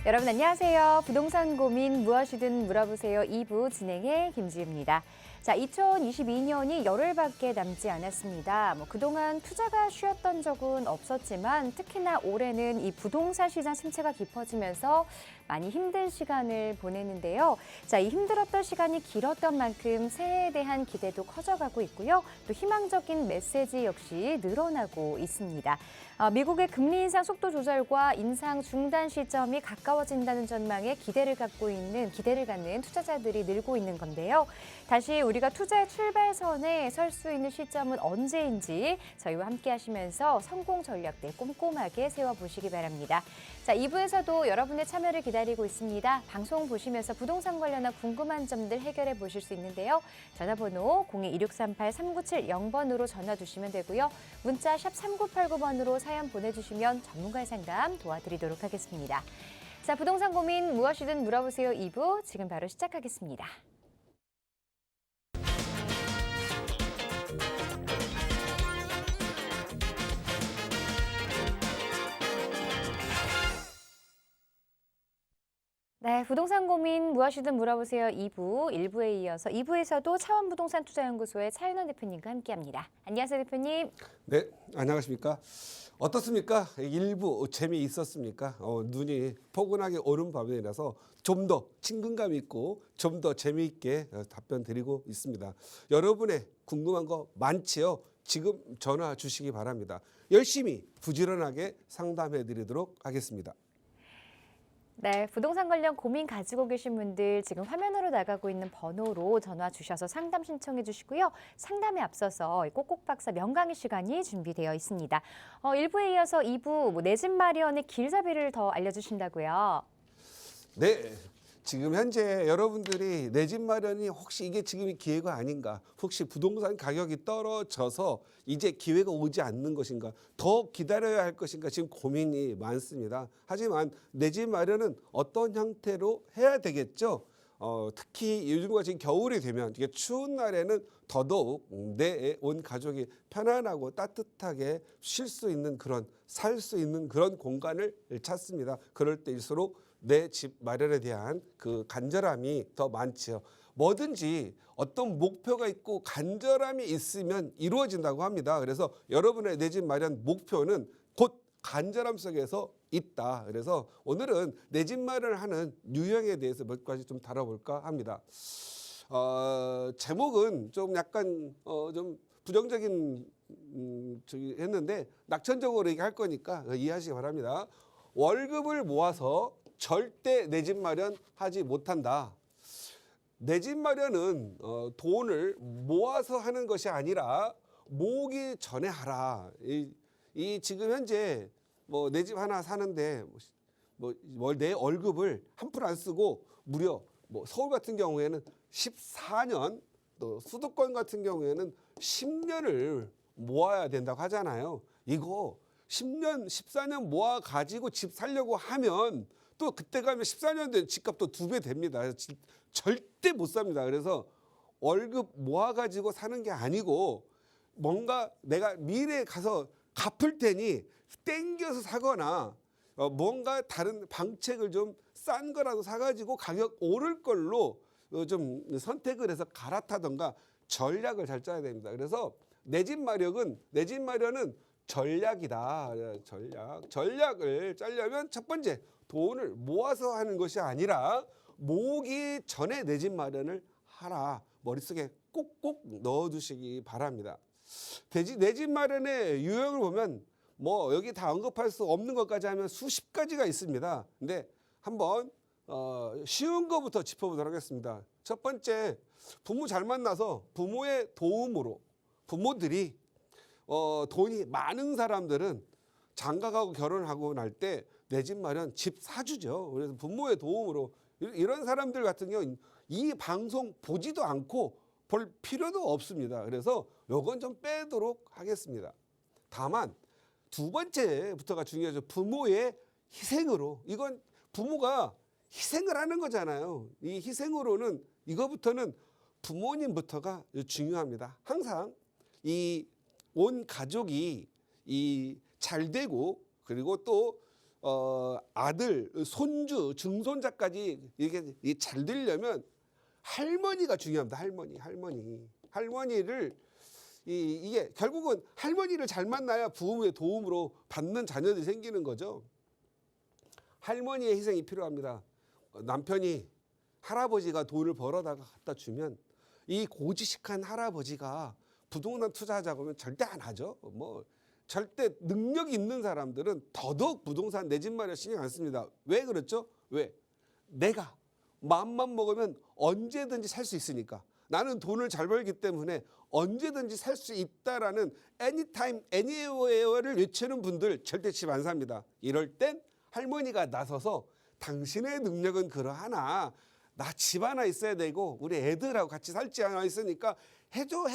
여러분 안녕하세요. 부동산 고민 무엇이든 물어보세요. 2부 진행의 김지우입니다. 자, 2022년이 열흘밖에 남지 않았습니다. 그동안 투자가 쉬었던 적은 없었지만 특히나 올해는 이 부동산 시장 침체가 깊어지면서 많이 힘든 시간을 보냈는데요. 자, 이 힘들었던 시간이 길었던 만큼 새해에 대한 기대도 커져가고 있고요. 또 희망적인 메시지 역시 늘어나고 있습니다. 미국의 금리 인상 속도 조절과 인상 중단 시점이 가까워진다는 전망에 기대를 갖는 투자자들이 늘고 있는 건데요. 다시 우리가 투자의 출발선에 설 수 있는 시점은 언제인지 저희와 함께 하시면서 성공 전략들 꼼꼼하게 세워보시기 바랍니다. 자, 2부에서도 여러분의 참여를 기다리고 있습니다. 방송 보시면서 부동산 관련한 궁금한 점들 해결해 보실 수 있는데요. 전화번호 02-2638-3970번으로 전화 주시면 되고요. 문자 샵 3989번으로 사연 보내주시면 전문가의 상담 도와드리도록 하겠습니다. 자, 부동산 고민 무엇이든 물어보세요 2부 지금 바로 시작하겠습니다. 네, 부동산 고민 무엇이든 물어보세요 2부, 1부에 이어서 2부에서도 차원부동산투자연구소의 차윤원 대표님과 함께합니다. 안녕하세요 대표님. 네, 안녕하십니까. 어떻습니까? 일부 재미있었습니까? 눈이 포근하게 오는 밤이라서 좀 더 친근감 있고 좀 더 재미있게 답변 드리고 있습니다. 여러분의 궁금한 거 많지요? 지금 전화 주시기 바랍니다. 열심히 부지런하게 상담해 드리도록 하겠습니다. 네, 부동산 관련 고민 가지고 계신 분들 지금 화면으로 나가고 있는 번호로 전화 주셔서 상담 신청해 주시고요. 상담에 앞서서 꼭꼭박사 명강의 시간이 준비되어 있습니다. 1부에 이어서 2부 내 집 마련의 길잡이를 더 알려주신다고요. 네, 지금 현재 여러분들이 내 집 마련이 혹시 이게 지금이 기회가 아닌가? 혹시 부동산 가격이 떨어져서 이제 기회가 오지 않는 것인가? 더 기다려야 할 것인가? 지금 고민이 많습니다. 하지만 내 집 마련은 어떤 형태로 해야 되겠죠? 특히 요즘과 지금 겨울이 되면 이게 추운 날에는 더더욱 내 온 가족이 편안하고 따뜻하게 쉴 수 있는 그런 살 수 있는 그런 공간을 찾습니다. 그럴 때일수록 내 집 마련에 대한 그 간절함이 더 많지요. 뭐든지 어떤 목표가 있고 간절함이 있으면 이루어진다고 합니다. 그래서 여러분의 내 집 마련 목표는 곧 간절함 속에서 있다. 그래서 오늘은 내 집 마련을 하는 유형에 대해서 몇 가지 좀 다뤄볼까 합니다. 제목은 좀 약간 좀 부정적인 저기 했는데 낙천적으로 얘기할 거니까 이해하시기 바랍니다. 월급을 모아서 절대 내 집 마련하지 못한다. 내 집 마련은 돈을 모아서 하는 것이 아니라 모으기 전에 하라. 이 지금 현재 뭐 내 집 하나 사는데 내 월급을 한 푼 안 쓰고 무려 뭐 서울 같은 경우에는 14년, 또 수도권 같은 경우에는 10년을 모아야 된다고 하잖아요. 이거 10년, 14년 모아 가지고 집 살려고 하면 또 그때 가면 14년 된 집값도 2배 됩니다. 절대 못 삽니다. 그래서 월급 모아 가지고 사는 게 아니고 뭔가 내가 미래에 가서 갚을 테니 땡겨서 사거나 뭔가 다른 방책을 좀 싼 거라도 사가지고 가격 오를 걸로 좀 선택을 해서 갈아타던가 전략을 잘 짜야 됩니다. 그래서 내 집 마련은 전략이다. 전략을 짜려면 첫 번째 돈을 모아서 하는 것이 아니라 모으기 전에 내 집 마련을 하라. 머릿속에 꼭꼭 넣어두시기 바랍니다. 내 집 마련의 유형을 보면 뭐 여기 다 언급할 수 없는 것까지 하면 수십 가지가 있습니다. 근데 한번 쉬운 것부터 짚어보도록 하겠습니다. 첫 번째, 부모 잘 만나서 부모의 도움으로 부모들이 돈이 많은 사람들은 장가가고 결혼하고 날 때 내 집 마련 집 사주죠. 그래서 부모의 도움으로 이런 사람들 같은 경우 이 방송 보지도 않고 볼 필요도 없습니다. 그래서 요건 좀 빼도록 하겠습니다. 다만 두 번째부터가 중요하죠. 부모의 희생으로. 이건 부모가 희생을 하는 거잖아요. 이 희생으로는 이거부터는 부모님부터가 중요합니다. 항상 이 온 가족이 잘 되고 그리고 또 아들, 손주, 증손자까지 이게 잘 되려면 할머니가 중요합니다. 할머니를 이게 결국은 할머니를 잘 만나야 부모의 도움으로 받는 자녀들이 생기는 거죠. 할머니의 희생이 필요합니다. 남편이 할아버지가 돈을 벌어다가 갖다 주면 이 고지식한 할아버지가 부동산 투자하자고 하면 절대 안 하죠. 뭐 절대 능력이 있는 사람들은 더더욱 부동산 내 집 마련 신경 안 씁니다. 왜 그렇죠? 왜? 내가 마음만 먹으면 언제든지 살 수 있으니까. 나는 돈을 잘 벌기 때문에 언제든지 살 수 있다라는 anytime, anywhere를 외치는 분들 절대 집 안 삽니다. 이럴 땐 할머니가 나서서 당신의 능력은 그러하나 나 집 하나 있어야 되고 우리 애들하고 같이 살지 않아 있으니까 해줘.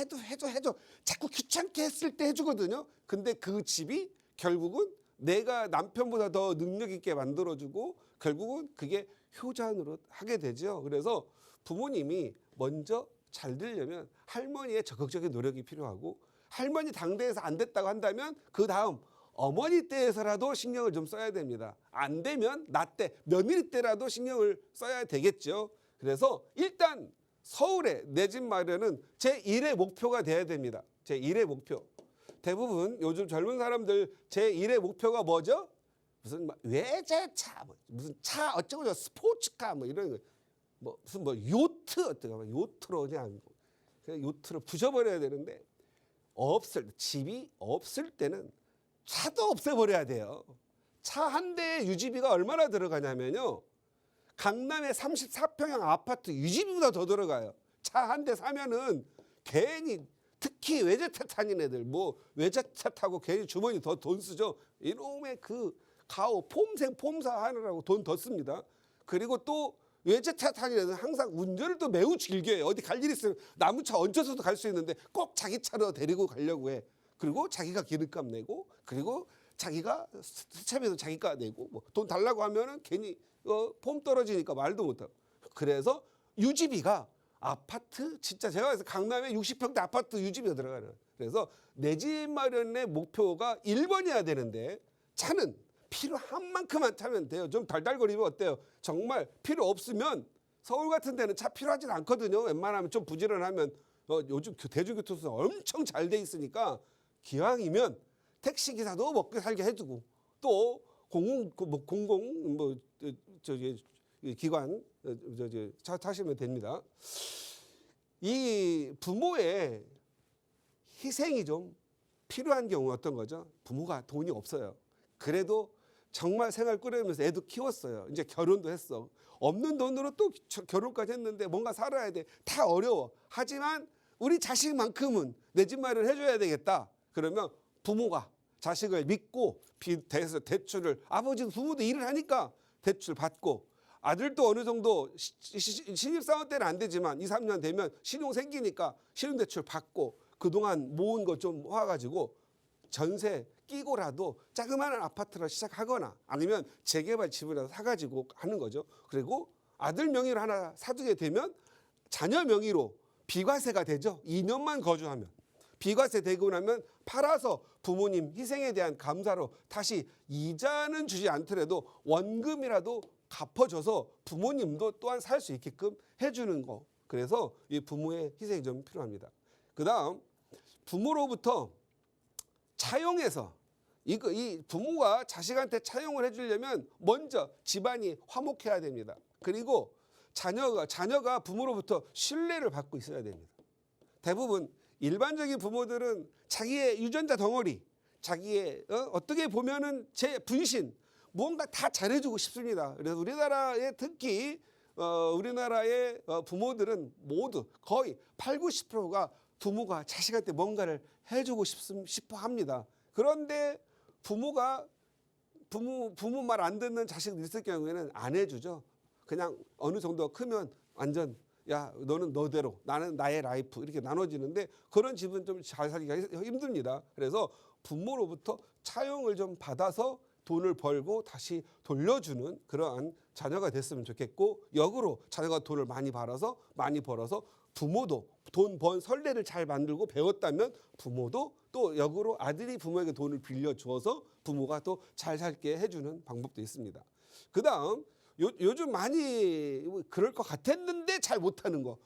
자꾸 귀찮게 했을 때 해주거든요. 근데 그 집이 결국은 내가 남편보다 더 능력 있게 만들어주고 결국은 그게 효자로 하게 되죠. 그래서 부모님이 먼저 잘 되려면 할머니의 적극적인 노력이 필요하고 할머니 당대에서 안 됐다고 한다면 그 다음 어머니 때에서라도 신경을 좀 써야 됩니다. 안 되면 나 때, 며느리 때라도 신경을 써야 되겠죠. 그래서 일단 서울에 내 집 마련은 제1의 목표가 돼야 됩니다. 제1의 목표. 대부분 요즘 젊은 사람들 제1의 목표가 뭐죠? 무슨 외제차, 무슨 차 어쩌고 스포츠카 뭐 이런 거. 무슨 요트 어때요? 요트로 그냥 요트로 부셔버려야 되는데 집이 없을 때는 차도 없애버려야 돼요. 차 한 대의 유지비가 얼마나 들어가냐면요. 강남의 34평형 아파트 유지비보다 더 들어가요. 차 한 대 사면은 괜히 특히 외제차 타는 애들 외제차 타고 괜히 주머니 더 돈 쓰죠. 이놈의 그 가오 폼사 하느라고 돈 더 씁니다. 그리고 또 외제차 타는 애들은 항상 운전을 또 매우 즐겨 해요. 어디 갈 일 있으면 남은 차 얹혀서도 갈 수 있는데 꼭 자기 차로 데리고 가려고 해. 그리고 자기가 기름값 내고 그리고 자기가 세차비도 자기가 내고 돈 달라고 하면은 괜히 폼 떨어지니까 말도 못하고. 그래서 유지비가 아파트 진짜 제가 그래서 강남에 60평대 아파트 유지비가 들어가는. 그래서 내 집 마련의 목표가 1번이어야 되는데 차는 필요한 만큼만 타면 돼요. 좀 달달거리면 어때요? 정말 필요 없으면 서울 같은 데는 차 필요하진 않거든요. 웬만하면 좀 부지런하면 요즘 대중교통수단 엄청 잘 돼 있으니까 기왕이면 택시기사도 먹고 살게 해주고 또 기관 차 타시면 됩니다. 이 부모의 희생이 좀 필요한 경우 어떤 거죠? 부모가 돈이 없어요. 그래도 정말 생활 꾸려면서 애도 키웠어요. 이제 결혼도 했어. 없는 돈으로 또 결혼까지 했는데 뭔가 살아야 돼. 다 어려워. 하지만 우리 자식만큼은 내 집 마련 해줘야 되겠다. 그러면 부모가 자식을 믿고 대출을 부모도 일을 하니까 대출 받고 아들도 어느 정도 신입사원 때는 안 되지만 2, 3년 되면 신용 생기니까 신용대출 받고 그동안 모은 거 좀 모아가지고 전세 끼고라도 자그마한 아파트를 시작하거나 아니면 재개발 집을 사가지고 하는 거죠. 그리고 아들 명의로 하나 사두게 되면 자녀 명의로 비과세가 되죠. 2년만 거주하면. 비과세 되고 나면 팔아서 부모님 희생에 대한 감사로 다시 이자는 주지 않더라도 원금이라도 갚아줘서 부모님도 또한 살 수 있게끔 해주는 거. 그래서 이 부모의 희생이 좀 필요합니다. 그 다음 부모로부터 차용해서 이 부모가 자식한테 차용을 해주려면 먼저 집안이 화목해야 됩니다. 그리고 자녀가 부모로부터 신뢰를 받고 있어야 됩니다. 대부분 일반적인 부모들은 자기의 유전자 덩어리, 자기의 어떻게 보면은 제 분신 뭔가 다 잘해주고 싶습니다. 그래서 우리나라의 특히 우리나라의 부모들은 모두 거의 8, 90%가 부모가 자식한테 뭔가를 해주고 싶어 합니다. 그런데 부모 말 안 듣는 자식이 있을 경우에는 안 해주죠. 그냥 어느 정도 크면 완전 야 너는 너대로 나는 나의 라이프 이렇게 나눠지는데 그런 집은 좀 잘 살기가 힘듭니다. 그래서 부모로부터 차용을 좀 받아서 돈을 벌고 다시 돌려주는 그러한 자녀가 됐으면 좋겠고 역으로 자녀가 돈을 많이 벌어서 부모도 돈 번 선례를 잘 만들고 배웠다면 부모도 또 역으로 아들이 부모에게 돈을 빌려주어서 부모가 또 잘 살게 해주는 방법도 있습니다. 그다음 요즘 많이 그럴 것 같았는데 잘 못하는 거.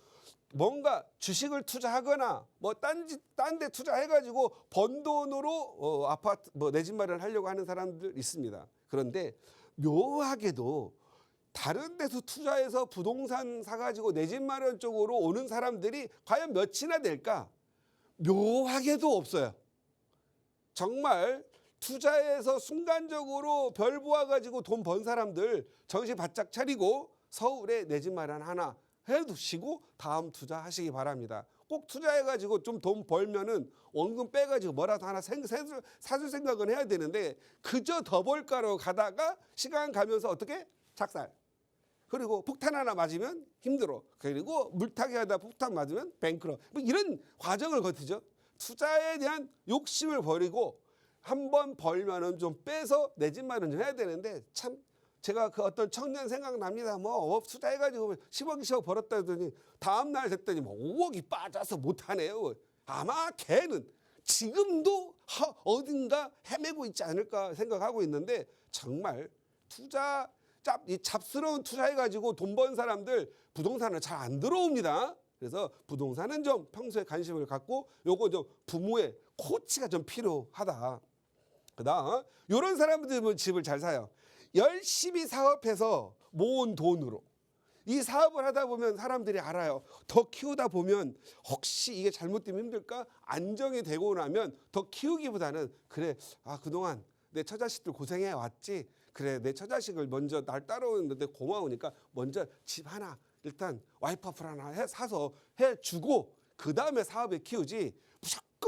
뭔가 주식을 투자하거나 뭐 딴 데 투자해가지고 번 돈으로 아파트 뭐 내 집 마련하려고 하는 사람들 있습니다. 그런데 묘하게도 다른 데서 투자해서 부동산 사가지고 내 집 마련 쪽으로 오는 사람들이 과연 몇이나 될까? 묘하게도 없어요. 정말 투자해서 순간적으로 별 모아가지고 돈 번 사람들 정신 바짝 차리고 서울에 내 집 마련 하나 해두시고 다음 투자하시기 바랍니다. 꼭 투자해가지고 좀 돈 벌면은 원금 빼가지고 뭐라도 하나 사줄 생각은 해야 되는데 그저 더 벌까로 가다가 시간 가면서 어떻게? 작살. 그리고 폭탄 하나 맞으면 힘들어. 그리고 물타기 하다 폭탄 맞으면 뱅크러. 뭐 이런 과정을 거치죠. 투자에 대한 욕심을 버리고 한번 벌면은 좀 빼서 내 집 마련 좀 해야 되는데 참 제가 그 어떤 청년 생각납니다. 뭐 투자해가지고 10억, 20억 벌었다 하더니 다음날 됐더니 뭐 5억이 빠져서 못하네요. 아마 걔는 지금도 어딘가 헤매고 있지 않을까 생각하고 있는데 정말 이 잡스러운 투자해가지고 돈 번 사람들 부동산을 잘 안 들어옵니다. 그래서 부동산은 좀 평소에 관심을 갖고 요거 좀 부모의 코치가 좀 필요하다. 그다음 이런 사람들은 집을 잘 사요. 열심히 사업해서 모은 돈으로 이 사업을 하다 보면 사람들이 알아요. 더 키우다 보면 혹시 이게 잘못되면 힘들까? 안정이 되고 나면 더 키우기보다는 그래 그동안 내 처자식들 고생해 왔지. 그래 내 처자식을 먼저 날 따라오는데 고마우니까 먼저 집 하나 일단 와이퍼플 하나 사서 해주고 그 다음에 사업에 키우지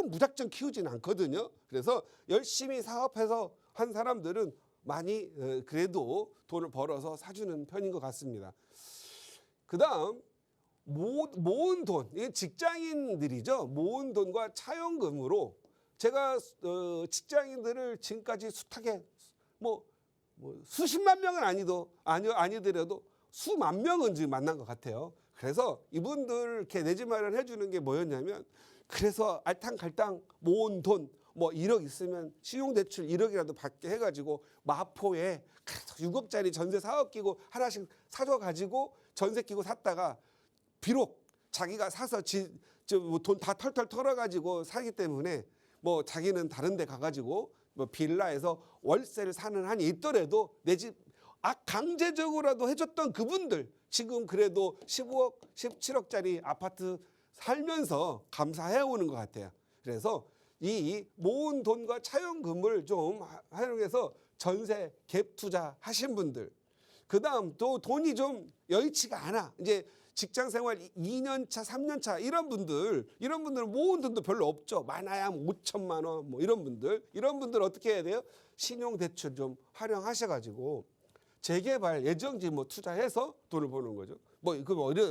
무작정 키우지는 않거든요. 그래서 열심히 사업해서 한 사람들은 많이 그래도 돈을 벌어서 사주는 편인 것 같습니다. 그 다음 모은 돈, 이게 직장인들이죠. 모은 돈과 차용금으로 제가 직장인들을 지금까지 숱하게 뭐 수십만 명은 아니더라도 수만 명은 지금 만난 것 같아요. 그래서 이분들 이렇게 내 집 마련 해주는 게 뭐였냐면 그래서 알탕갈탕 모은 돈 뭐 1억 있으면 신용대출 1억이라도 받게 해가지고 마포에 6억짜리 전세 사업 끼고 하나씩 사줘가지고 전세 끼고 샀다가 비록 자기가 사서 돈 다 털털 털어가지고 사기 때문에 뭐 자기는 다른 데 가가지고 뭐 빌라에서 월세를 사는 한이 있더라도 내 집 강제적으로라도 해줬던 그분들 지금 그래도 15억, 17억짜리 아파트 살면서 감사해 오는 것 같아요. 그래서 이 모은 돈과 차용금을 좀 활용해서 전세 갭 투자 하신 분들, 그 다음 또 돈이 좀 여의치가 않아. 이제 직장 생활 2년 차, 3년 차 이런 분들은 모은 돈도 별로 없죠. 많아야 5천만 원 뭐 이런 분들 어떻게 해야 돼요? 신용대출 좀 활용하셔가지고 재개발 예정지 뭐 투자해서 돈을 버는 거죠.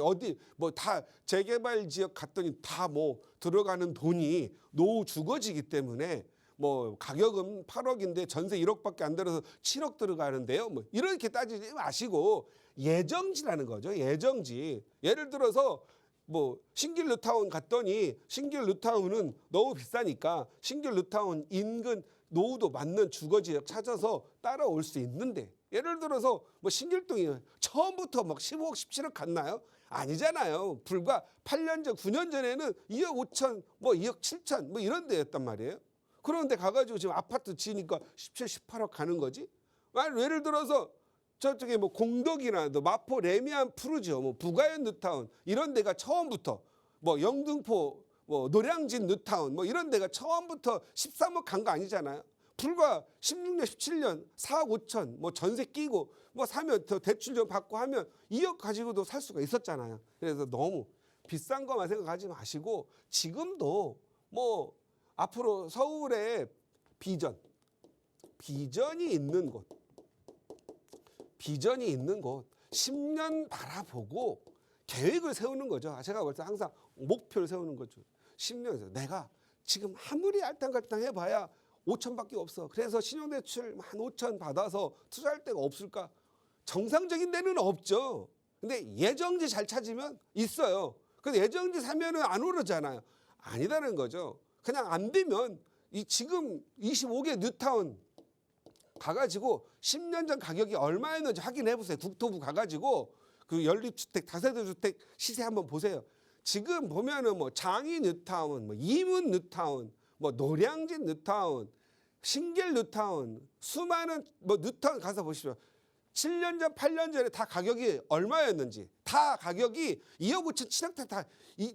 어디 다 재개발 지역 갔더니 다 뭐 들어가는 돈이 노후 주거지기 때문에 뭐 가격은 8억인데 전세 1억밖에 안 들어서 7억 들어가는데요. 뭐 이렇게 따지지 마시고 예정지라는 거죠. 예정지. 예를 들어서 뭐 신길 뉴타운 갔더니 신길 뉴타운은 너무 비싸니까 신길 뉴타운 인근 노후도 맞는 주거지역 찾아서 따라올 수 있는데 예를 들어서 뭐 신길동이 처음부터 막 15억, 17억 갔나요? 아니잖아요. 불과 8년 전, 9년 전에는 2억 5천, 뭐 2억 7천 뭐 이런 데였단 말이에요. 그런데 가가지고 지금 아파트 지으니까 17, 18억 가는 거지. 예를 들어서 저쪽에 뭐 공덕이나 마포 레미안 푸르지오, 뭐 부가현 뉴타운 이런 데가 처음부터 뭐 영등포 뭐 노량진 뉴타운 뭐 이런 데가 처음부터 13억 간 거 아니잖아요. 불과 16년, 17년 4억 5천 뭐 전세 끼고 뭐 사면 더 대출 좀 받고 하면 2억 가지고도 살 수가 있었잖아요. 그래서 너무 비싼 것만 생각하지 마시고 지금도 뭐 앞으로 서울에 비전이 있는 곳 10년 바라보고 계획을 세우는 거죠. 제가 볼 때 항상 목표를 세우는 거죠. 10년에서 내가 지금 아무리 알탕갈탕 해봐야 5천밖에 없어. 그래서 신용대출 한 5천 받아서 투자할 데가 없을까? 정상적인 데는 없죠. 근데 예정지 잘 찾으면 있어요. 근데 예정지 사면은 안 오르잖아요. 아니다는 거죠. 그냥 안 되면 이 지금 25개 뉴타운 가가지고 10년 전 가격이 얼마였는지 확인해 보세요. 국토부 가가지고 그 연립주택, 다세대 주택 시세 한번 보세요. 지금 보면은 뭐 장이 뉴타운, 뭐 이문 뉴타운, 뭐 노량진 뉴타운, 신길 뉴타운, 수많은 뭐 뉴타운 가서 보십시오. 7년 전, 8년 전에 다 가격이 얼마였는지, 다 가격이 2억 5천, 7억 다,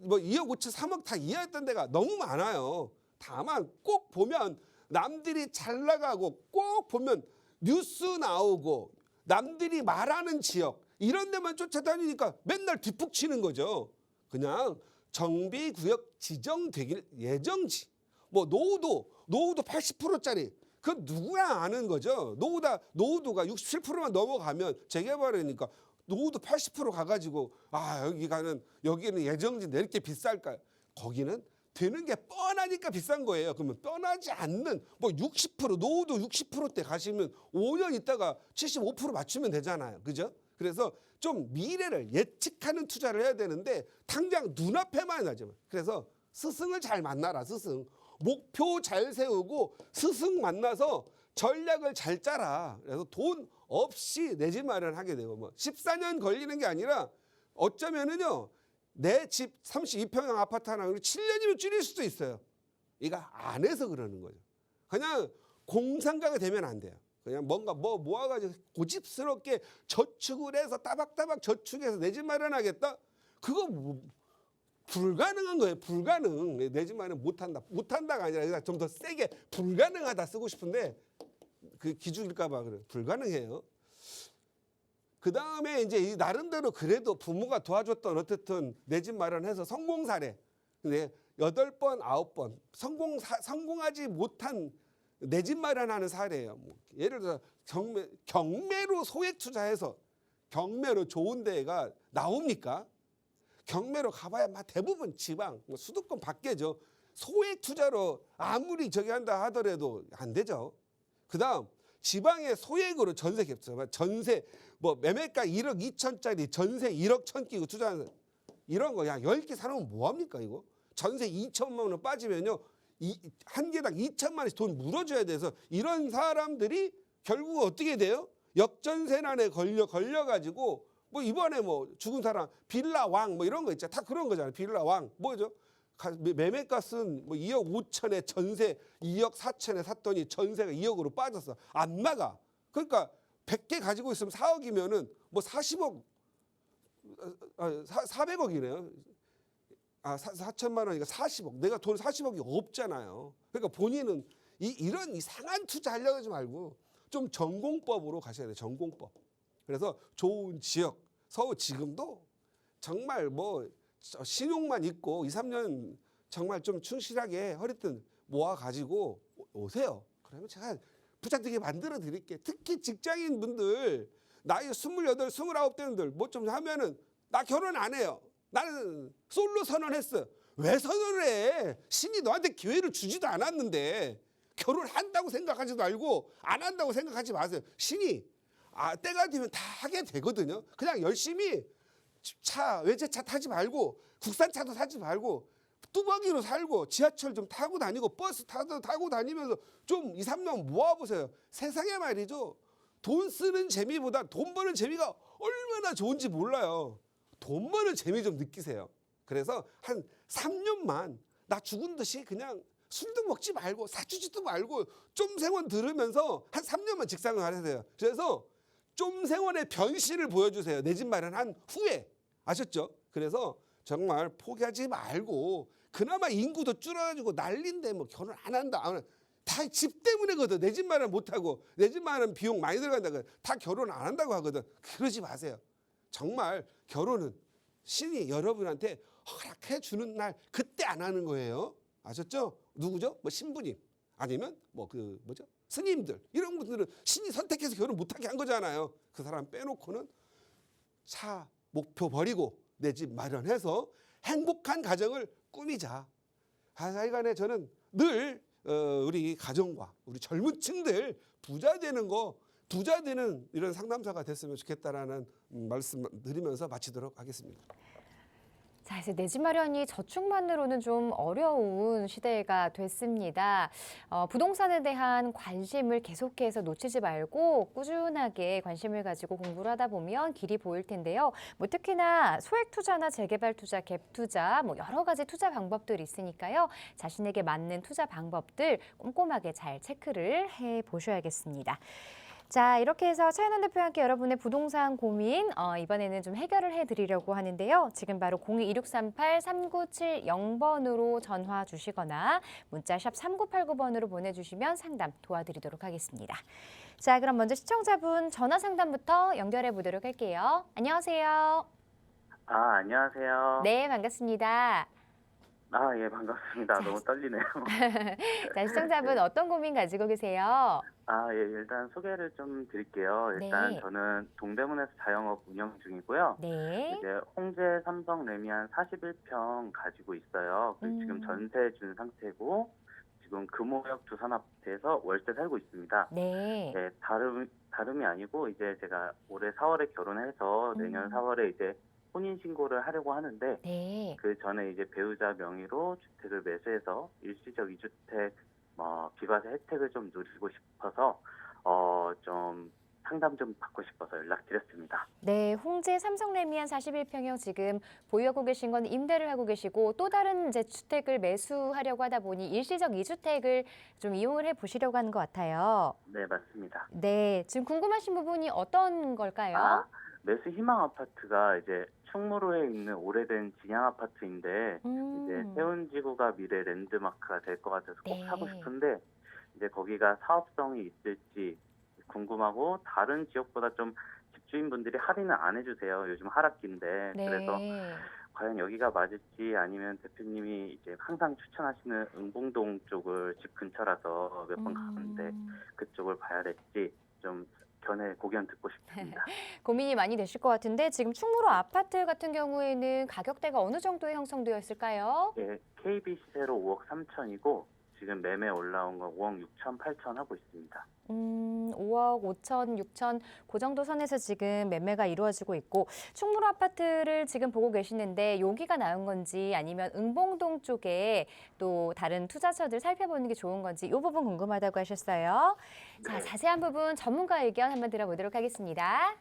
뭐 2억 5천, 3억 다 이하였던 데가 너무 많아요. 다만 꼭 보면 남들이 잘 나가고 꼭 보면 뉴스 나오고 남들이 말하는 지역 이런 데만 쫓아다니니까 맨날 뒷북치는 거죠. 그냥 정비구역 지정되길 예정지. 뭐 노후도 80%짜리 그 누구나 아는 거죠. 노후도가 67%만 넘어가면 재개발이니까 노후도 80% 가가지고 여기는 예정지 내렇게 비쌀까요? 거기는 되는 게 뻔하니까 비싼 거예요. 그러면 뻔하지 않는 뭐 60% 노후도 60%대 가시면 5년 있다가 75% 맞추면 되잖아요. 그죠? 그래서 좀 미래를 예측하는 투자를 해야 되는데 당장 눈앞에만 하지만 그래서 스승을 잘 만나라. 스승. 목표 잘 세우고 스승 만나서 전략을 잘 짜라. 그래서 돈 없이 내 집 마련하게 되고 뭐 14년 걸리는 게 아니라 어쩌면은요. 내 집 32평형 아파트 하나 7년이면 줄일 수도 있어요. 이거 안 해서 그러는 거죠. 그냥 공상가가 되면 안 돼요. 그냥 뭔가 모아가지고 고집스럽게 저축을 해서 따박따박 저축해서 내 집 마련하겠다? 그거 불가능한 거예요. 불가능. 내 집 마련 못한다. 못한다가 아니라 좀 더 세게 불가능하다 쓰고 싶은데 그 기죽일까 봐 그래요. 불가능해요. 그 다음에 이제 이 나름대로 그래도 부모가 도와줬던 어쨌든 내 집 마련해서 성공 사례. 근데 8번, 9번 성공하지 못한 내 집 마련하는 사례예요. 뭐 예를 들어 경매로 소액 투자해서 경매로 좋은 데가 나옵니까? 경매로 가봐야 대부분 지방, 수도권 밖에죠. 소액 투자로 아무리 저기 한다 하더라도 안 되죠. 그 다음 지방의 소액으로 전세 갭서 전세 뭐 매매가 1억 2천짜리 전세 1억 1천 끼고 투자하는 이런 거 야 10개 사놓으면 뭐합니까 이거? 전세 2천만 원 빠지면요. 한 개당 2천만 원씩 돈 물어줘야 돼서 이런 사람들이 결국 어떻게 돼요? 역전세난에 걸려가지고 뭐 이번에 뭐 죽은 사람 빌라 왕 뭐 이런 거 있잖아. 다 그런 거잖아요. 빌라 왕 뭐죠? 매매값은 뭐 2억 5천에 전세 2억 4천에 샀더니 전세가 2억으로 빠졌어. 안 나가. 그러니까 100개 가지고 있으면 4억이면은 뭐 40억 400억이네요. 4천만 원이니까 40억. 내가 돈 40억이 없잖아요. 그러니까 본인은 이런 이상한 투자 하려고 하지 말고 좀 전공법으로 가셔야 돼요. 전공법. 그래서 좋은 지역, 서울 지금도 정말 뭐 신용만 있고 2, 3년 정말 좀 충실하게 허리띠 모아가지고 오세요. 그러면 제가 부자되게 만들어 드릴게요. 특히 직장인 분들 나이 28, 29 되는들 뭐 좀 하면은 나 결혼 안 해요. 나는 솔로 선언했어. 왜 선언을 해? 신이 너한테 기회를 주지도 않았는데 결혼한다고 생각하지도 말고 안 한다고 생각하지 마세요. 신이 때가 되면 다 하게 되거든요. 그냥 열심히 외제차 타지 말고 국산차도 사지 말고 뚜벅이로 살고 지하철 좀 타고 다니고 버스 타고 다니면서 좀 2, 3년 모아보세요. 세상에 말이죠. 돈 쓰는 재미보다 돈 버는 재미가 얼마나 좋은지 몰라요. 돈 버는 재미 좀 느끼세요. 그래서 한 3년만 나 죽은 듯이 그냥 술도 먹지 말고 사주지도 말고 쫌생원 들으면서 한 3년만 직장을 하세요. 그래서 쫌생원의 변신을 보여주세요. 내 집 마련한 후에. 아셨죠? 그래서 정말 포기하지 말고 그나마 인구도 줄어가지고 난린데 뭐 결혼 안 한다. 다 집 때문에거든. 내 집 마련 못하고 내 집 마련 비용 많이 들어간다. 다 결혼 안 한다고 하거든. 그러지 마세요. 정말 결혼은 신이 여러분한테 허락해 주는 날 그때 안 하는 거예요. 아셨죠? 누구죠? 뭐 신부님 아니면 뭐 스님들 이런 분들은 신이 선택해서 결혼 못하게 한 거잖아요. 그 사람 빼놓고는 차 목표 버리고 내 집 마련해서 행복한 가정을 꾸미자. 하여간에 저는 늘 우리 가정과 우리 젊은 층들 부자 되는 이런 상담사가 됐으면 좋겠다라는 말씀 드리면서 마치도록 하겠습니다. 자, 이제 내 집 마련이 저축만으로는 좀 어려운 시대가 됐습니다. 부동산에 대한 관심을 계속해서 놓치지 말고 꾸준하게 관심을 가지고 공부를 하다 보면 길이 보일 텐데요. 뭐 특히나 소액 투자나 재개발 투자, 갭 투자, 뭐 여러 가지 투자 방법들이 있으니까요. 자신에게 맞는 투자 방법들 꼼꼼하게 잘 체크를 해 보셔야겠습니다. 자, 이렇게 해서 차윤원 대표와 함께 여러분의 부동산 고민 이번에는 좀 해결을 해드리려고 하는데요. 지금 바로 02-163-3970번으로 전화 주시거나 문자 샵 3989번으로 보내주시면 상담 도와드리도록 하겠습니다. 자, 그럼 먼저 시청자분 전화 상담부터 연결해 보도록 할게요. 안녕하세요. 안녕하세요. 네, 반갑습니다. 예, 반갑습니다. 너무 떨리네요. 자, 시청자분 어떤 고민 가지고 계세요? 예, 일단 소개를 좀 드릴게요. 일단 네. 저는 동대문에서 자영업 운영 중이고요. 네. 이제 홍제 삼성 레미안 41평 가지고 있어요. 지금 전세 준 상태고, 지금 금호역 두산아파트에서 월세 살고 있습니다. 네. 네, 다름이 아니고, 이제 제가 올해 4월에 결혼해서 내년 4월에 이제 혼인신고를 하려고 하는데, 네. 그 전에 이제 배우자 명의로 주택을 매수해서 일시적 2주택 비과세 혜택을 좀 누리고 싶어서 좀 상담 좀 받고 싶어서 연락드렸습니다. 네, 홍제 삼성 레미안 41평형 지금 보유하고 계신 건 임대를 하고 계시고 또 다른 이제 주택을 매수하려고 하다 보니 일시적 2주택을 좀 이용을 해 보시려고 하는 것 같아요. 네, 맞습니다. 네, 지금 궁금하신 부분이 어떤 걸까요? 매수 희망 아파트가 이제 충무로에 있는 오래된 진양 아파트인데 이제 세운지구가 미래 랜드마크가 될 것 같아서 꼭 네. 사고 싶은데 이제 거기가 사업성이 있을지 궁금하고 다른 지역보다 좀 집주인분들이 할인을 안 해주세요. 요즘 하락기인데 네. 그래서 과연 여기가 맞을지 아니면 대표님이 이제 항상 추천하시는 은봉동 쪽을 집 근처라서 몇 번 가봤는데 그쪽을 봐야 될지 좀 고견 듣고 싶습니다. 고민이 많이 되실 것 같은데 지금 충무로 아파트 같은 경우에는 가격대가 어느 정도에 형성되어 있을까요? 예, KB 시세로 5억 3천이고 지금 매매 올라온 건 5억 6천 8천 하고 있습니다. 5억 5천, 6천 그 정도 선에서 지금 매매가 이루어지고 있고 충무로 아파트를 지금 보고 계시는데 여기가 나은 건지 아니면 응봉동 쪽에 또 다른 투자처들 살펴보는 게 좋은 건지 이 부분 궁금하다고 하셨어요. 자, 네. 자세한 부분 전문가 의견 한번 들어보도록 하겠습니다.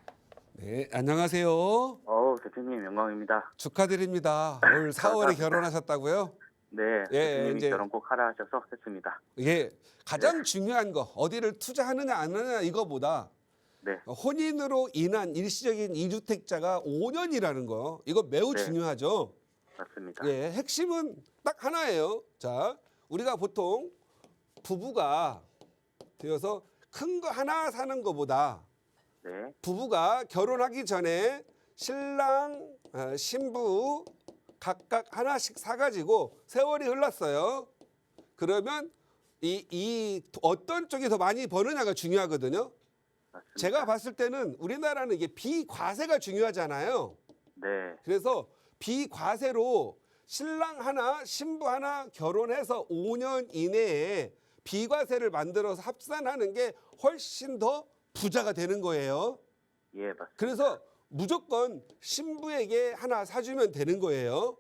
네, 안녕하세요. 대표님 영광입니다. 축하드립니다. 올 4월에 결혼하셨다고요? 네, 예, 대표님이 이제- 결혼 꼭 하라 하셔서 했습니다. 예, 가장 중요한 거 어디를 투자하느냐 안 하느냐 이거보다 네, 혼인으로 인한 일시적인 2주택자가 5년이라는 거 이거 매우 네. 중요하죠. 맞습니다. 예, 핵심은 딱 하나예요. 자, 우리가 보통 부부가 되어서 큰 거 하나 사는 것보다 네, 부부가 결혼하기 전에 신랑, 신부 각각 하나씩 사가지고 세월이 흘렀어요. 그러면 이 어떤 쪽이 더 많이 버느냐가 중요하거든요. 맞습니다. 제가 봤을 때는 우리나라는 이게 비과세가 중요하잖아요. 네, 그래서 비과세로 신랑 하나, 신부 하나 결혼해서 5년 이내에 비과세를 만들어서 합산하는 게 훨씬 더 부자가 되는 거예요. 예, 맞습니다. 그래서 무조건 신부에게 하나 사주면 되는 거예요.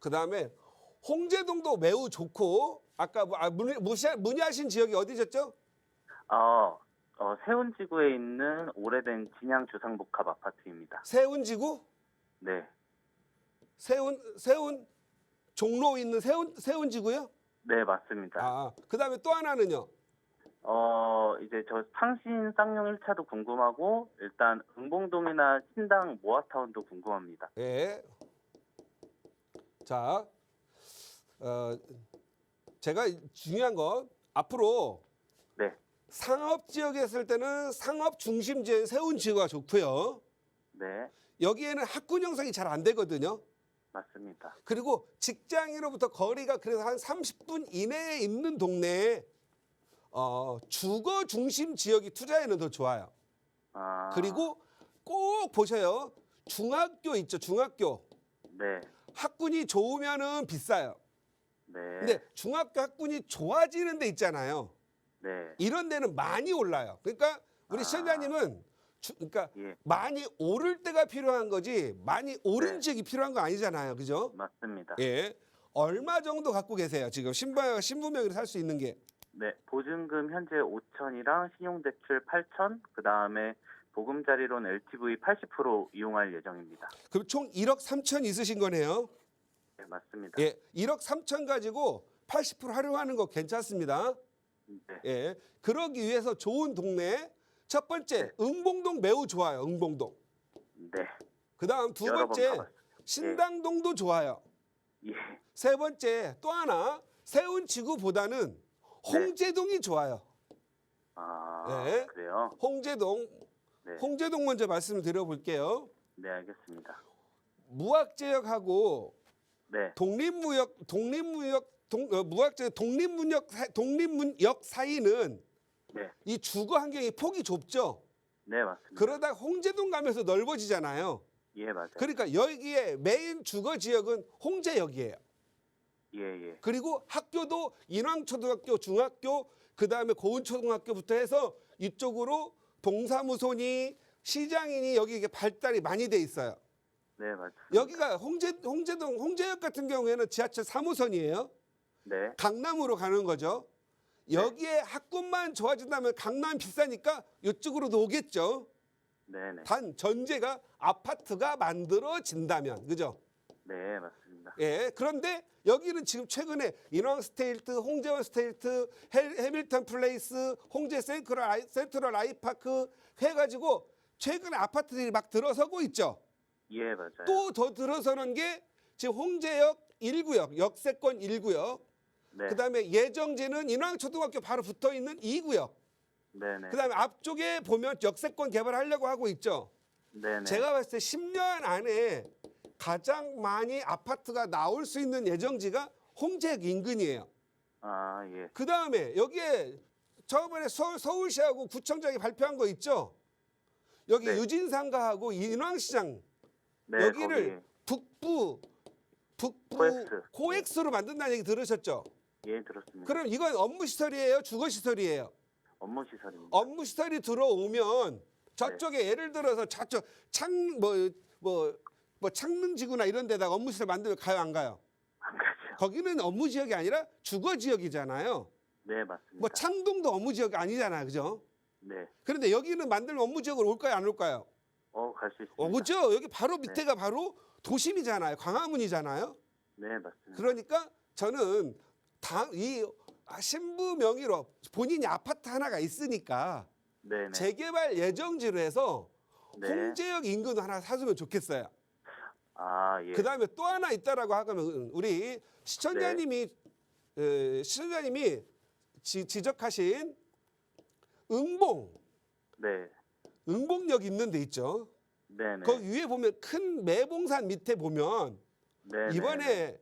그다음에 홍제동도 매우 좋고 아까 문의하신 지역이 어디셨죠? 세운지구에 있는 오래된 진양 주상복합 아파트입니다. 세운지구? 네, 세운 종로 있는 세운지구요? 네, 맞습니다. 그다음에 또 하나는요. 이제 저 상신 쌍용 1차도 궁금하고 일단 응봉동이나 신당 모아타운도 궁금합니다. 예. 자, 제가 중요한 건 앞으로 네, 상업 지역에 있을 때는 상업 중심지인 세운지구가 좋고요. 네, 여기에는 학군 형성이 잘 안 되거든요. 맞습니다. 그리고 직장으로부터 거리가 그래서 한 30분 이내에 있는 동네에 주거 중심 지역이 투자에는 더 좋아요. 그리고 꼭 보셔요. 중학교 있죠, 중학교. 네, 학군이 좋으면은 비싸요. 네, 근데 중학교 학군이 좋아지는 데 있잖아요. 네, 이런 데는 많이 올라요. 그러니까 우리 시청자님은 그러니까 예, 많이 오를 때가 필요한 거지 많이 오른 네. 지역이 필요한 거 아니잖아요. 그죠? 맞습니다. 예. 얼마 정도 갖고 계세요? 지금 신부명의로 살 수 있는 게. 네, 보증금 현재 5천이랑 신용대출 8천, 그 다음에 보금자리론 LTV 80% 이용할 예정입니다. 그럼 총 1억 3천 있으신 거네요. 네, 맞습니다. 예. 1억 3천 가지고 80% 활용하는 거 괜찮습니다. 네, 예. 그러기 위해서 좋은 동네 첫 번째 네. 응봉동 매우 좋아요. 응봉동. 네, 그다음 두 여러 번 번째 가봤어요. 신당동도 좋아요. 예, 세 번째 또 하나 세운지구보다는 홍제동이 좋아요. 아, 네. 그래요? 홍제동. 네, 홍제동 먼저 말씀을 드려볼게요. 네, 알겠습니다. 무학지역하고 네, 무학지역 독립문역 사이는 네, 이 주거 환경이 폭이 좁죠. 네, 맞습니다. 그러다 홍제동 가면서 넓어지잖아요. 예, 맞아요. 그러니까 여기에 메인 주거 지역은 홍제역이에요. 예, 예, 그리고 학교도 인왕초등학교, 중학교, 그다음에 고운초등학교부터 해서 이쪽으로 동사무소니 시장이니 여기 이게 발달이 많이 돼 있어요. 네, 맞습니다. 여기가 홍제역 같은 경우에는 지하철 3호선이에요. 네, 강남으로 가는 거죠. 여기에 학군만 좋아진다면 강남 비싸니까 이쪽으로도 오겠죠. 네, 네, 단 전제가 아파트가 만들어진다면, 그죠? 네, 맞습니다. 예. 그런데 여기는 지금 최근에 인왕 스테이트, 홍제원 스테이트, 해밀턴 플레이스, 홍제 센트럴 아이파크 해가지고 최근에 아파트들이 막 들어서고 있죠. 예, 맞아요. 또 더 들어서는 게 지금 홍제역 1구역, 역세권 1구역, 네, 그다음에 예정지는 인왕초등학교 바로 붙어 있는 2구역, 네, 네, 그다음에 앞쪽에 보면 역세권 개발하려고 하고 있죠. 네, 네, 제가 봤을 때 10년 안에 가장 많이 아파트가 나올 수 있는 예정지가 홍제역 인근이에요. 아, 예, 그 다음에 여기에 저번에 서울시하고 구청장이 발표한 거 있죠. 여기 네. 유진상가하고 인왕시장 네, 여기를 북부 코엑스. 코엑스로 만든다는 얘기 들으셨죠? 거기, 예, 들었습니다. 그럼 이건 업무 시설이에요, 주거 시설이에요? 업무 시설입니다. 업무 시설이 들어오면 저쪽에 예를 들어서 저쪽 창릉지구나 이런 데다가 업무 시설 만들면 가요, 안 가요? 안 가죠. 거기는 업무 지역이 아니라 주거 지역이잖아요. 네, 맞습니다. 뭐 창동도 업무 지역이 아니잖아요, 그죠? 네, 그런데 여기는 만들면 업무 지역으로 올까요, 안 올까요? 갈 수 있습니다. 오죠. 여기 바로 밑에가 바로 도심이잖아요, 광화문이잖아요. 네, 맞습니다. 그러니까 저는 이 신부 명의로 본인이 아파트 하나가 있으니까 네, 네, 재개발 예정지로 해서 네. 홍제역 인근 하나 사주면 좋겠어요. 아, 예. 그 다음에 또 하나 있다라고 하면 우리 시청자님이 지적하신 네, 응봉역 있는 데 있죠. 네, 네. 거기 위에 보면 큰 매봉산 밑에 보면 네, 이번에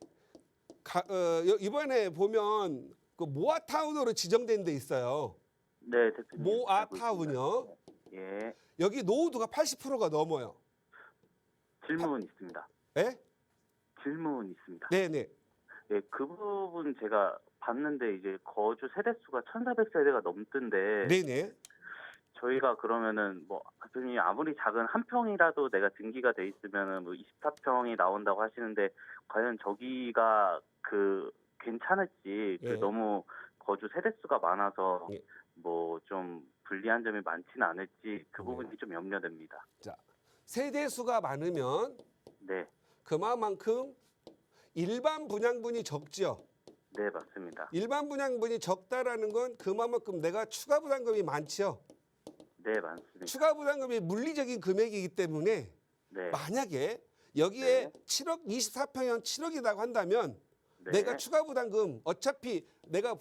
이번에 보면 그 모아타운으로 지정된 데 있어요. 네, 대표님. 모아타운요. 예. 여기 노후도가 80%가 넘어요. 질문 있습니다. 예? 질문 있습니다. 네네. 예, 그 부분 제가 봤는데 이제 거주 세대수가 1,400세대가 넘던데 네네. 저희가 그러면은 뭐 대표님이 아무리 작은 한 평이라도 내가 등기가 돼 있으면은 뭐 24평이 나온다고 하시는데 과연 저기가 괜찮을지 예. 너무 거주 세대수가 많아서 예. 뭐 좀 불리한 점이 많지는 않을지 그 네. 부분이 좀 염려됩니다. 자, 세대 수가 많으면 네, 그만큼 일반 분양분이 적지요. 네 맞습니다. 일반 분양분이 적다라는 건 그만큼 내가 추가 부담금이 많지요. 네 많습니다. 추가 부담금이 물리적인 금액이기 때문에 네, 만약에 여기에 네. 7억 24평이면 7억이라고 한다면 네. 내가 추가 부담금 어차피 내가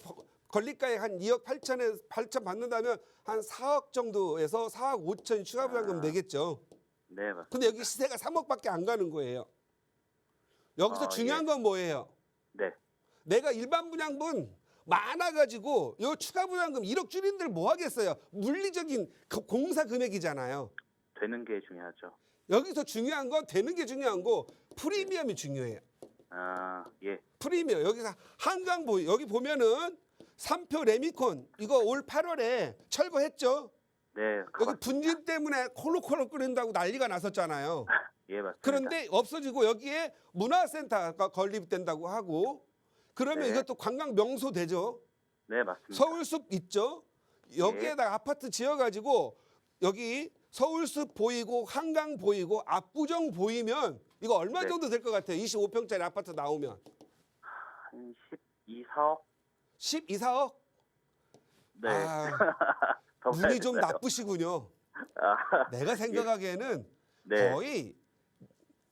권리가액 한 2억 8천 받는다면 한 4억 정도에서 4억 5천 추가 부담금 내겠죠. 네 맞습니다. 근데 여기 시세가 3억밖에 안 가는 거예요. 여기서 중요한 건 뭐예요? 네, 내가 일반 분양분 많아가지고 요 추가 부담금 1억 줄인들 뭐 하겠어요? 물리적인 공사 금액이잖아요. 되는 게 중요하죠. 여기서 중요한 건 되는 게 중요한 거 프리미엄이 중요해요. 아, 예, 프리미엄 여기서 한강보 여기 보면은 3표 레미콘 이거 올 8월에 철거했죠. 네, 여기 가봤습니다. 분진 때문에 콜록콜록 끓인다고 난리가 났었잖아요. 예, 맞습니다. 그런데 없어지고 여기에 문화센터가 건립된다고 하고 그러면 네. 이것도 관광 명소 되죠. 네, 맞습니다. 서울숲 있죠. 여기에다가 아파트 지어가지고 여기 서울숲 보이고 한강 보이고 압구정 보이면 이거 얼마 네. 정도 될 것 같아요? 25평짜리 아파트 나오면 한 12, 4억? 12, 4억? 네. 아, 더 눈이 좀 봐야겠어요. 나쁘시군요. 아, 내가 생각하기에는 네.